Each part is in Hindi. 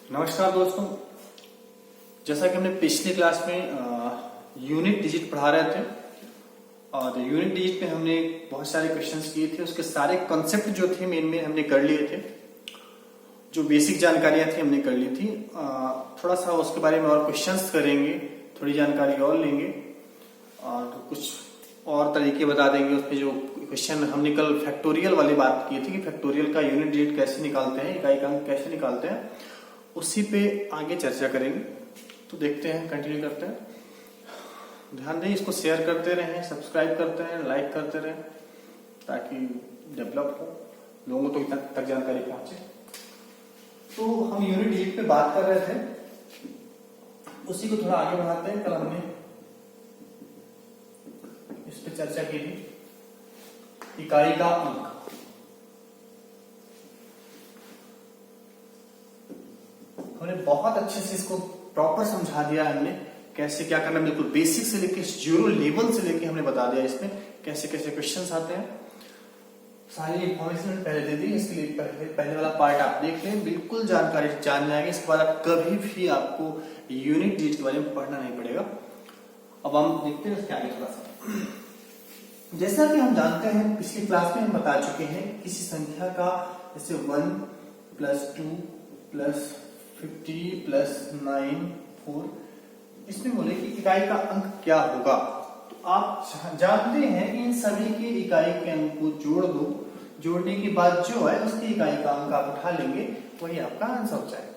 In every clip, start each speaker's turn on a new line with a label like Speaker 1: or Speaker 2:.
Speaker 1: नमस्कार दोस्तों, जैसा कि हमने पिछली क्लास में यूनिट डिजिट पढ़ा रहे थे और यूनिट डिजिट में हमने बहुत सारे क्वेश्चंस किए थे। उसके सारे कॉन्सेप्ट जो थे मेन में हमने कर लिए थे, जो बेसिक जानकारियां थी हमने कर ली थी। थोड़ा सा उसके बारे में और क्वेश्चंस करेंगे, थोड़ी जानकारी और लेंगे और कुछ और तरीके बता देंगे। उसमें जो क्वेश्चन हमने कल फैक्टोरियल वाली बात की थी कि फैक्टोरियल का यूनिट डिजिट कैसे निकालते हैं, इकाई का अंक कैसे निकालते हैं, उसी पे आगे चर्चा करेंगे। तो देखते हैं, कंटिन्यू करते हैं। ध्यान दें, इसको शेयर करते रहें, सब्सक्राइब करते रहें, लाइक करते रहें ताकि डेवलप हो, लोगों तक जानकारी पहुंचे। तो हम यूनिट डिजिट पे बात कर रहे थे, उसी को थोड़ा आगे बढ़ाते हैं। कल हमने इस पे चर्चा की थी, इकाई का अंक। हमने बहुत अच्छे से इसको प्रॉपर समझा दिया है, हमने कैसे क्या करना, बिल्कुल बेसिक से लेके जीरो लेवल से लेके हमने बता दिया इसमें कैसे कैसे क्वेश्चंस आते हैं। सारी इंफॉर्मेशन पहले दे दी, इसके लिए पहले वाला पार्ट आप देख लें, बिल्कुल जानकारी जान जाएंगे। इसके बाद आप कभी भी आपको यूनिट डिजिट के बारे में पढ़ना नहीं पड़ेगा। अब हम देखते हैं उसके आगे थोड़ा सा। जैसा कि हम जानते हैं, पिछली क्लास में हम बता चुके हैं, किसी संख्या का जैसे 1 + 2 + 50 + 9 4, इसमें बोले कि इकाई का अंक क्या होगा। तो आप जानते हैं कि इन सभी के इकाई के अंक को जोड़ दो, जोड़ने के बाद जो है उसकी इकाई का अंक आप उठा लेंगे, वही आपका आंसर हो जाएगा।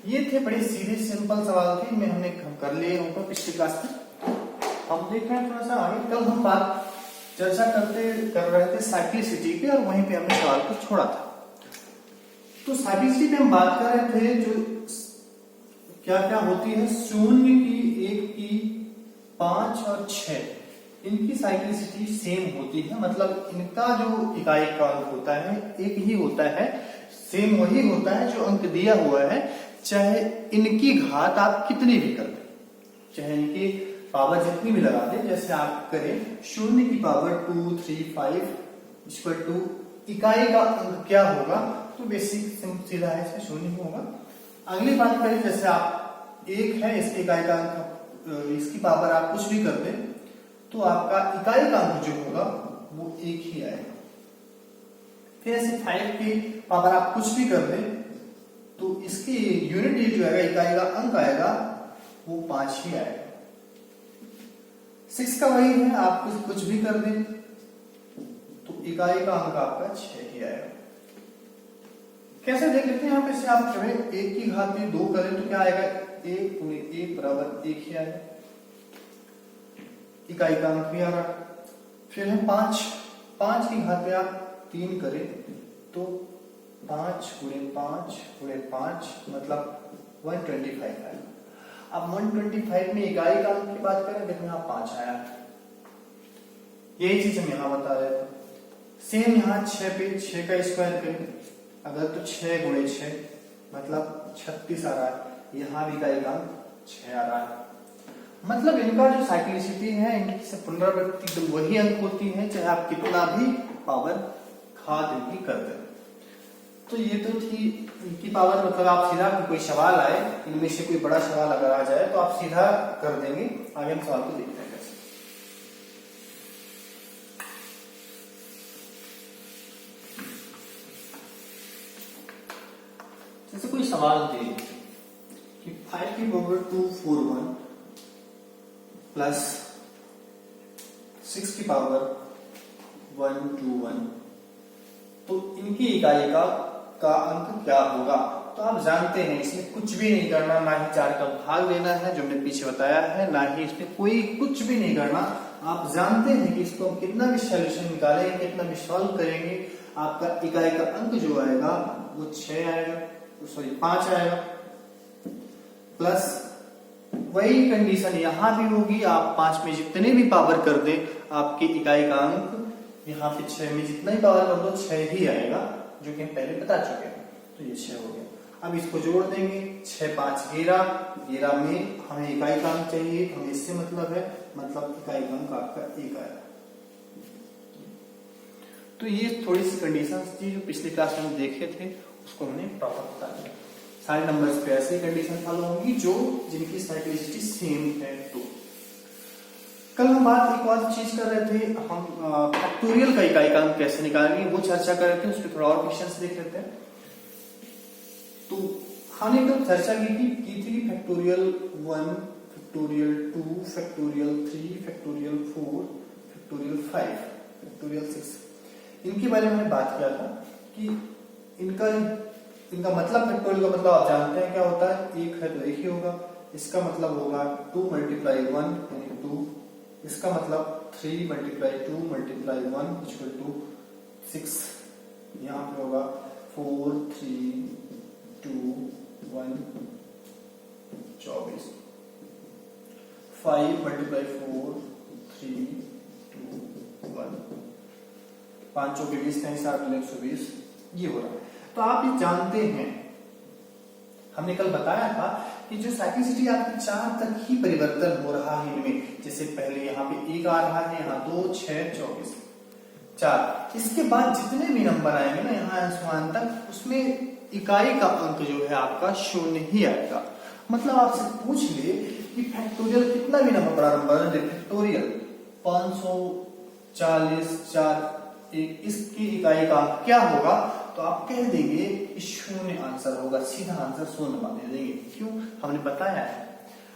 Speaker 1: ये थे बड़े सीधे सिंपल सवाल थे, में हमने कर लिए ऊपर पिछली क्लास में। हम देख रहे हैं थोड़ा सा आगे। कल हम बात चर्चा कर रहे थे साइक्लिसिटी पे, और वहीं पे हमने सवाल को छोड़ा था। तो साइक्लिसिटी पे हम बात कर रहे थे, जो क्या क्या होती है, 0 की 1 की 5 और 6, इनकी साइक्लिसिटी सेम होती है। मतलब इनका जो इकाई का अंक होता है एक ही होता है, सेम वही होता है जो अंक दिया हुआ है, चाहे इनकी घात आप कितनी भी कर दें, चाहे इनकी पावर जितनी भी लगा दें। जैसे आप करें 0 की पावर 2 3 5 = इकाई का अंक क्या होगा, तो बेसिक सीधा है, इसमें 0 होगा। अगली बात करें, जैसे आप 1 है, इसके इकाई का अंक, इसकी पावर आप कुछ भी कर दें तो आपका इकाई का अंक जो होगा वो 1 ही आएगा। फिर ऐसे 5 की पावर आप कुछ भी कर दें तो इसकी यूनिट डिजिट जो आएगा, इकाई का अंक आएगा, वो 5 ही आएगा। 6 का वही है, आप कुछ भी कर दें तो इकाई का अंक आपका 6 ही आएगा। कैसे देख लेते हैं, यहाँ पे से आप जो है 1 की घात में 2 करें तो क्या आएगा, 1 × 1 = 1 ही आएगा, इकाई का अंक भी आ रहा। फिर है 5 की घात में आप 3 करें तो 5 × 5 × 5 मतलब 125 आएगा। अब 125 में इकाई का अंक की बात करें, देखो यहाँ 5 आया, यही चीज हम यहाँ बता रहे थे। सेम यहाँ 6 पे 6 का स्क्वायर करें, अगर तो 6 × 6 मतलब 36 आ रहा है, यहाँ भी इकाई का अंक 6 आ रहा है। मतलब इनका जो साइक्लिसिटी है, इनकी पुनरावृत्ति एकदम वही अंक होती है, चाहे आप कितना भी पावर घात इनकी कर दें। तो ये तो थी इनकी पावर। मतलब आप सीधा कोई सवाल आए, इनमें से कोई बड़ा सवाल अगर आ जाए तो आप सीधा कर देंगे। आगे हम सवाल को देखते हैं कैसे। जैसे कोई सवाल दे कि 5 की पावर 241 प्लस 6 की पावर 121, तो इनकी इकाई का अंक क्या होगा। तो आप जानते हैं इसमें कुछ भी नहीं करना, ना ही 4 का भाग लेना है जो मैंने पीछे बताया है, ना ही इसमें कोई कुछ भी नहीं करना। आप जानते हैं कि इसको हम कितना भी सॉल्यूशन निकालेंगे, कितना भी सॉल्व करेंगे, आपका इकाई का अंक जो आएगा वो 6 आएगा, सॉरी 5 आएगा। प्लस वही कंडीशन यहां भी होगी, आप 5 में जितने भी पावर कर दें, आपकी इकाई का अंक यहाँ पे 6 में जितना ही पावर कर दो 6 ही आएगा, जो कि हम पहले बता चुके हैं। तो ये 6 हो गया। अब इसको जोड़ देंगे, 6 5 11 में हमें इकाई का अंक चाहिए, हमें इससे मतलब है, मतलब इकाई का अंक आपका 1 आएगा। तो ये थोड़ी सी कंडीशंस थी जो पिछली क्लास में हम देखे थे, उसको हमने प्रॉपर बता दिया। सारे नंबर्स पे ऐसी कंडीशन फॉलो होंगी जो जिनकी साइक्लिसिटी सेम है। तो कल हम बात एक और चीज कर रहे थे, हम फैक्टोरियल का इकाई कैसे निकालेंगे वो चर्चा कर रहे थे। उसके थोड़ा और क्वेश्चंस देख लेते हैं। तो हमने तो चर्चा की थी factorial 1, factorial 2, factorial 3, factorial 4, factorial 5, factorial 6, इनके बारे में हमने बात किया था कि इनका मतलब, फैक्टोरियल का मतलब आप जानते हैं क्या होता है, एक है तो एक ही होगा। इसका मतलब होगा 2 × 1 यानी 2। इसका मतलब 3 × 2 × 1 = 6। यहाँ पे होगा 4, 3, 2, 1 24। 5 × 4 3, 2, 1 5 चौके 20 का हिसाब 120 ये हो रहा है। तो आप ये जानते हैं, हमने कल बताया था कि जो साइक्लिसिटी आपकी 4 तक ही परिवर्तन हो रहा है इनमें। जैसे पहले यहाँ पे 1 आ रहा है, यहाँ 2, 6, 24, 4। इसके बाद जितने भी नंबर आएंगे ना यहाँ अंशमान तक, उसमें इकाई का अंक जो है आपका 0 ही आएगा। मतलब आपसे पूछ ले कि फैक्टोरियल कितना भी नंबर बड़ा नंबर है, फैक्टोरियल 540 4 1, इसकी इकाई का अंक क्या होगा, तो आप कह देंगे 0 आंसर होगा, सीधा आंसर 0 मान देंगे। क्यों, हमने बताया है।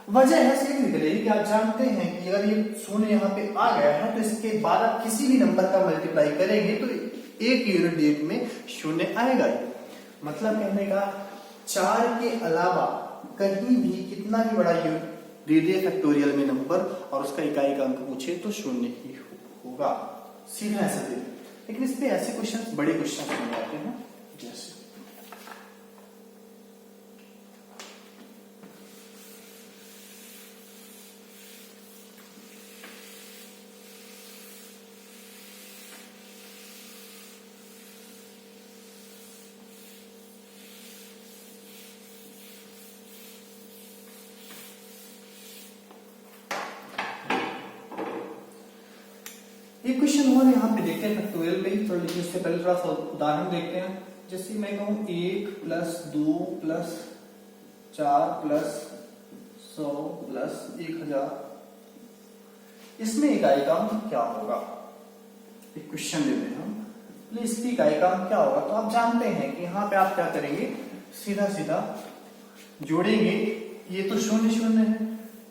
Speaker 1: वजह है सीधी निकलेगी कि आप जानते हैं कि अगर ये 0 यहाँ पे आ गया है तो इसके बाद आप किसी भी नंबर का मल्टीप्लाई करेंगे तो एक यूनिट डेट में 0 आएगा ही। मतलब कहने का 4 के अलावा कहीं भी कितना भी बड़ा यूनिट दे दिए फैक्टोरियल में नंबर और उसका इकाई का अंक पूछे तो 0 ही होगा, सीधा ऐसा दे। लेकिन इस पे ऐसे क्वेश्चन, बड़े क्वेश्चन बन जाते हैं। जैसे एक क्वेश्चन और यहाँ पे देखते हैं फैक्टोरियल पे ही, थोड़ा लेकिन उससे पहले थोड़ा सा उदाहरण देखते हैं। जैसे मैं कहूं 1 + 2 + 4 + 100 + 1000, इसमें इकाई का अंक क्या होगा। एक क्वेश्चन देते हैं हम, इसकी इकाई का अंक क्या होगा। तो आप जानते हैं कि यहाँ पे आप क्या करेंगे, सीधा सीधा जोड़ेंगे। ये तो 0 0 है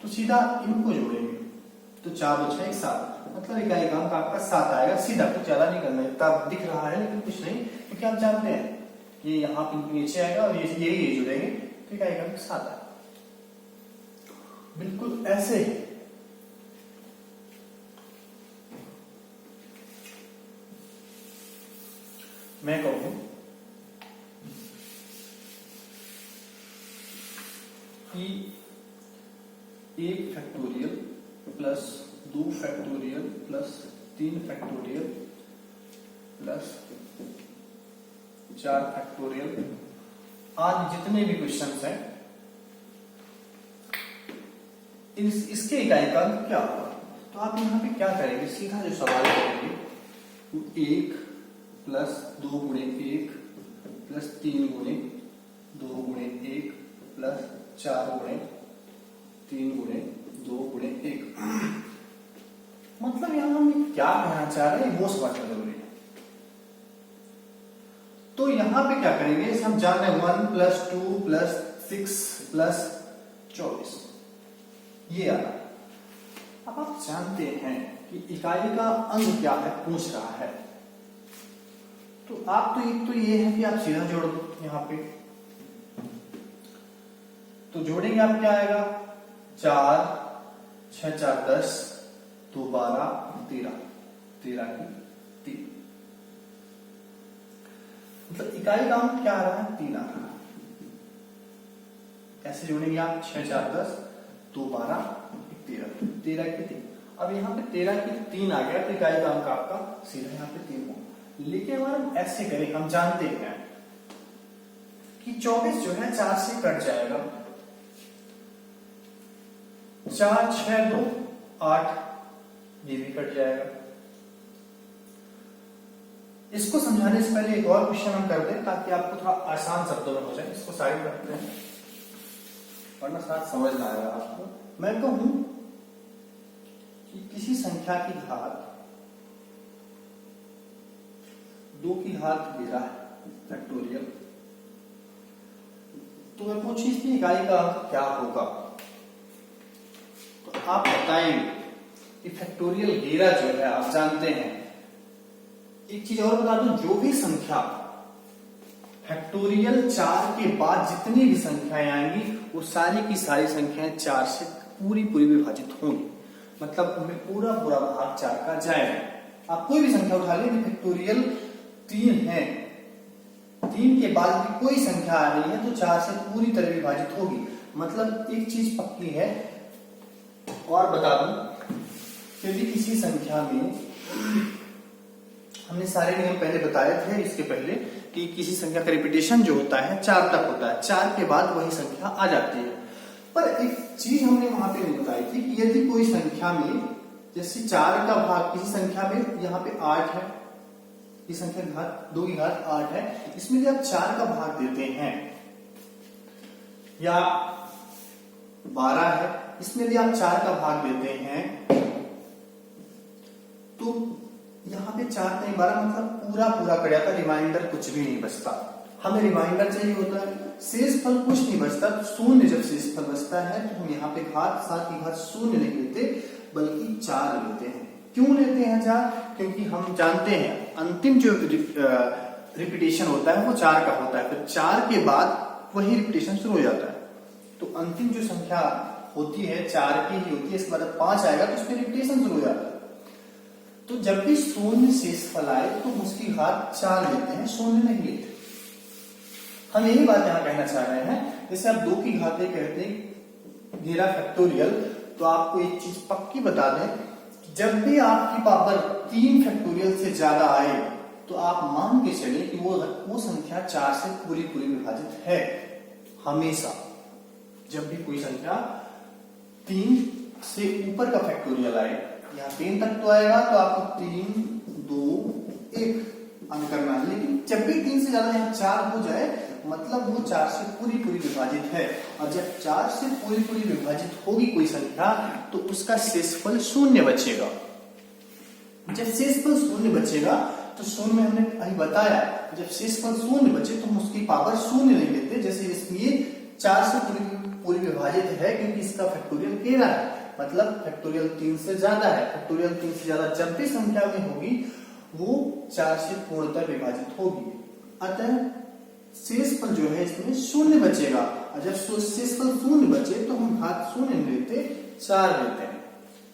Speaker 1: तो सीधा इनको जोड़ेंगे, तो 4 × 6 = 7। मतलब इकाई का अंक आपका 7 आएगा। सीधा, कुछ ज्यादा नहीं करना है, इतना दिख रहा है लेकिन कुछ नहीं, क्योंकि आप जानते हैं ये यहाँ पे नीचे आएगा और ये जुड़ेंगे तो इकाई का अंक 7 आएगा। बिल्कुल ऐसे ही मैं कहूं कि 1 फैक्टोरियल + 2 फैक्टोरियल + 3 फैक्टोरियल + 4 फैक्टोरियल, आज जितने भी क्वेश्चंस हैं इसके इकाई का अंक क्या होगा। तो आप यहाँ पे क्या करेंगे, सीधा जो सवाल करेंगे 1 + 2 × 1 + 3 × 2 × 1 + 4 × 3 × 2 × 1। मतलब यहां हम क्या कहना चाह रहे हैं वो समझना जरूरी है। तो यहां पे क्या करेंगे, हम जान रहे हैं 1 + 2 + 6 + 24 ये आ रहा है। अब आप जानते हैं कि इकाई का अंक क्या है, पूछ रहा है। तो आप तो एक तो ये है कि आप सीधा जोड़ दो यहां पे, तो जोड़ेंगे आप क्या आएगा, 4 6 4 10 2 12 13 13 की 3। मतलब इकाई का अंक क्या आ रहा है, 3 आ रहा है। कैसे जोड़ेंगे आप, 6 4 10 2 12 13 13 की 3। अब यहाँ पे 13 की 3 आ गया तो इकाई का अंक आपका सीधा यहाँ पे 3 होगा। लेकिन अगर हम ऐसे करें, हम जानते हैं कि 24 जो है 4 से कट जाएगा, 4 6 2 8 ये भी कट जाएगा। इसको समझाने से पहले एक और क्वेश्चन हम कर दें ताकि आपको थोड़ा आसान शब्दों में हो जाए। इसको साइड रखते हैं वरना साथ समझ ना आएगा आपको। मैं कहूं कि किसी संख्या की घात 2 की घात 13 फैक्टोरियल, तो मैं पूछी इसकी इकाई का अंक क्या होगा, तो आप बताएंगे कि फैक्टोरियल 13 जो है आप जानते हैं। एक चीज और बता दूं, जो भी संख्या फैक्टोरियल 4 के बाद जितनी भी संख्याएं आएंगी वो सारी की सारी संख्याएं 4 से पूरी विभाजित होंगी, मतलब उनमें पूरा भाग 4 का जाएगा। आप कोई भी संख्या उठा लें, फैक्टोरियल 3 है, 3 के बाद भी कोई संख्या आ रही है तो 4 से पूरी तरह विभाजित होगी। मतलब एक चीज पक्की है और बता दूं, यदि किसी संख्या में हमने सारे नियम पहले बताए थे इसके पहले कि किसी संख्या का रिपीटेशन जो होता है 4 तक होता है, 4 के बाद वही संख्या आ जाती है। पर एक चीज हमने वहां पे नहीं बताई थी कि यदि कोई संख्या में जैसे 4 का भाग किसी संख्या में, यहाँ पे 8 है, इस संख्या की घात 2 की घात 8 है, इसमें यदि आप 4 का भाग देते हैं, या 12 है, इसमें यदि आप 4 का भाग देते हैं तो यहाँ पे 4 नहीं 12, मतलब पूरा कट जाता, रिमाइंडर कुछ भी नहीं बचता। हमें रिमाइंडर चाहिए होता है, शेष फल कुछ नहीं बचता। शून्य जब शेष फल बचता है तो हम यहाँ पे घात 7 की घात शून्य नहीं लेते बल्कि 4 लेते हैं। क्यों लेते हैं 4? क्योंकि हम जानते हैं अंतिम जो रिपीटेशन होता है वो 4 का होता है, फिर 4 के बाद वही रिपीटेशन शुरू हो जाता है। तो अंतिम जो संख्या होती है 4 की ही होती है, इसके बाद 5 आएगा तो उसमें रिपीटेशन शुरू हो जाता है। तो जब भी शून्य शेष फल आए तो उसकी घात 4 लेते हैं, शून्य नहीं लेते। हम यही बात यहां कहना चाह रहे हैं। जैसे आप 2 की घात कहते हैं 13 फैक्टोरियल, तो आपको एक चीज पक्की बता दें, जब भी आपकी पावर 3 फैक्टोरियल से ज्यादा आए तो आप मान के चले कि वो संख्या 4 से पूरी विभाजित है। हमेशा जब भी कोई संख्या 3 से ऊपर का फैक्टोरियल आए, यहाँ 3 तक तो आएगा तो आपको 3, 2, 1 अंक करना है, लेकिन जब भी 3 से ज्यादा यहाँ 4 हो जाए मतलब वो 4 से पूरी विभाजित है। और जब 4 से पूरी विभाजित होगी कोई संख्या तो उसका शेषफल शून्य बचेगा। जब शेषफल शून्य बचेगा तो शून्य में हमने अभी बताया, जब शेषफल शून्य बचे तो हम उसकी पावर शून्य नहीं लेते। जैसे इसलिए 4 से पूरी विभाजित है क्योंकि इसका फैक्टोरियल 13 है, मतलब फैक्टोरियल 3 से ज्यादा है। फैक्टोरियल 3 से ज्यादा जब भी संख्या में होगी वो 4 से पूर्णतः विभाजित होगी। अतः शेषफल जो है इसमें शून्य बचेगा, और जब शेषफल शून्य बचे तो हम घात शून्य नहीं लेते, 4 लेते हैं।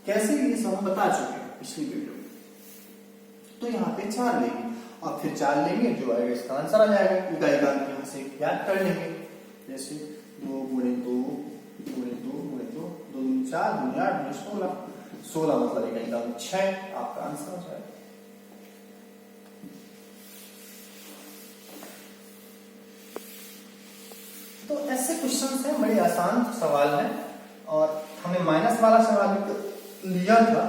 Speaker 1: कैसे, ये सब हम बता चुके हैं पिछली वीडियो में। तो यहाँ पे 4 लेंगे और फिर 4 लेंगे, जो आएगा इसका आंसर आ जाएगा। इकाई का अंक यहाँ से याद कर लेंगे, जैसे 2 गुणे 2 गुणे 2 गुणे 2, 2 दूनी 4, दूनी 8, दूनी 16, 16 मतलब इकाई का अंक 6, आपका आंसर हो जाएगा। तो ऐसे क्वेश्चन हैं, बड़े आसान सवाल है। और हमने माइनस वाला सवाल भी लिया था,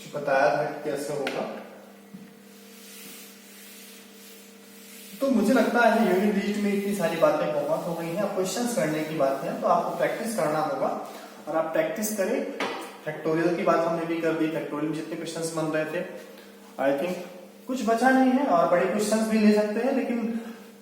Speaker 1: जो बताया था कैसे होगा। तो मुझे लगता है यूनिट डिजिट में इतनी सारी बातें बहुत हो गई हैं। अब क्वेश्चंस करने की बात है तो आपको प्रैक्टिस करना होगा, और आप प्रैक्टिस करें। फैक्टोरियल की बात हमने भी कर दी, फैक्टोरियल में जितने क्वेश्चंस बन रहे थे आई थिंक कुछ बचा नहीं है, और बड़े क्वेश्चंस भी ले सकते हैं। लेकिन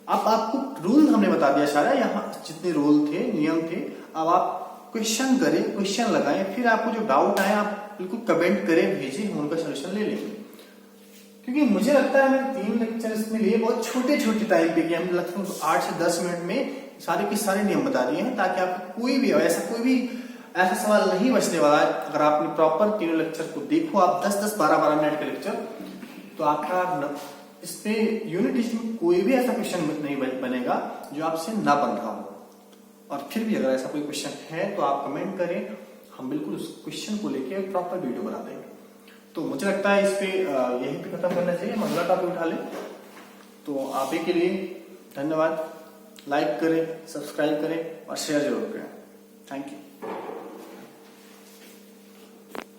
Speaker 1: अब आपको रूल हमने बता दिया सारा, यहाँ जितने रूल थे, नियम थे। अब आप क्वेश्चन करें, क्वेश्चन लगाएं, फिर आपको जो डाउट आए आप बिल्कुल कमेंट करें, भेजिए, हम उनका सोल्यूशन ले लेंगे। क्योंकि मुझे लगता है मैंने 3 लेक्चर इसमें लिए, बहुत छोटे टाइम पे किया, हमने लगभग 8 से 10 मिनट में सारे के सारे नियम बता दिए हैं, ताकि आपको कोई भी ऐसा सवाल नहीं बचने वाला है। अगर आपने प्रॉपर 3 लेक्चर को देखो, आप 10-10, 12-12 मिनट के लेक्चर, तो आपका इसमें यूनिट टेस्ट में कोई भी ऐसा क्वेश्चन नहीं बनेगा जो आपसे ना बन रहा हो। और फिर भी अगर ऐसा कोई क्वेश्चन है तो आप कमेंट करें, हम बिल्कुल उस क्वेश्चन को लेके प्रॉपर वीडियो बना देंगे। तो मुझे लगता है इस पे यहीं पे खत्म करना चाहिए, अगला टॉपिक उठा लें। तो आप ही के लिए धन्यवाद। लाइक करें, सब्सक्राइब करें और शेयर जरूर करें। Thank you.